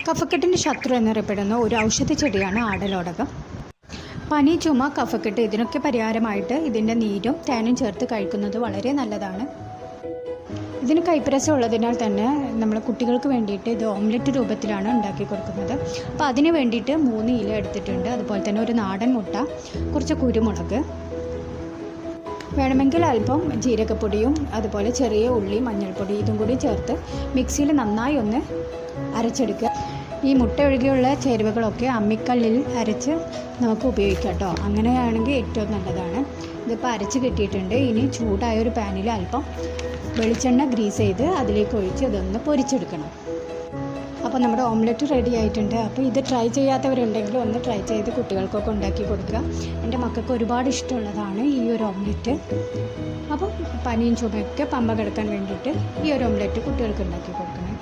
കഫക്കെട്ടിൻ്റെ ശത്രു എന്നറിയപ്പെടുന്ന ഒരു ഔഷധ ചെടിയാണ് ആടലോടകം. പനി, ചുമ, കഫക്കെട്ട് ഇതിനൊക്കെ പരിഹാരമായിട്ട് ഇതിൻ്റെ നീരും തേനും ചേർത്ത് കഴിക്കുന്നത് വളരെ നല്ലതാണ്. ഇതിന് കൈപ്പരസം ഉള്ളതിനാൽ തന്നെ നമ്മൾ കുട്ടികൾക്ക് വേണ്ടിയിട്ട് ഇത് ഓംലെറ്റ് രൂപത്തിലാണ് ഉണ്ടാക്കി കൊടുക്കുന്നത്. അപ്പോൾ അതിന് വേണ്ടിയിട്ട് 3 ഇല എടുത്തിട്ടുണ്ട്. അതുപോലെ തന്നെ ഒരു നാടൻ മുട്ട, കുറച്ച് കുരുമുളക്, വേണമെങ്കിൽ അല്പം ജീരകപ്പൊടിയും അതുപോലെ ചെറിയ ഉള്ളി, മഞ്ഞൾപ്പൊടി ഇതും കൂടി ചേർത്ത് മിക്സിയിൽ നന്നായി ഒന്ന് അരച്ചെടുക്കുക. ഈ മുട്ട ഒഴികെയുള്ള ചേരുവകളൊക്കെ അമ്മിക്കല്ലിൽ അരച്ച് നമുക്ക് ഉപയോഗിക്കാം കേട്ടോ. അങ്ങനെയാണെങ്കിൽ ഏറ്റവും നല്ലതാണ്. ഇതിപ്പോൾ അരച്ച് കിട്ടിയിട്ടുണ്ട്. ഇനി ചൂടായ ഒരു പാനിൽ അല്പം വെളിച്ചെണ്ണ ഗ്രീസ് ചെയ്ത് അതിലേക്ക് ഒഴിച്ച് അതൊന്ന് പൊരിച്ചെടുക്കണം. അപ്പോൾ നമ്മുടെ ഓംലെറ്റ് റെഡി ആയിട്ടുണ്ട്. അപ്പോൾ ഇത് ട്രൈ ചെയ്യാത്തവരുണ്ടെങ്കിൽ ഒന്ന് ട്രൈ ചെയ്ത് കുട്ടികൾക്കൊക്കെ ഉണ്ടാക്കി കൊടുക്കുക. എൻ്റെ മക്കൾക്ക് ഒരുപാട് ഇഷ്ടമുള്ളതാണ് ഈ ഒരു ഓംലെറ്റ്. അപ്പോൾ പനിയും ചുമയൊക്കെ പമ്പ കിടക്കാൻ വേണ്ടിയിട്ട് ഈ ഒരു ഓംലെറ്റ് കുട്ടികൾക്ക് ഉണ്ടാക്കി കൊടുക്കണം.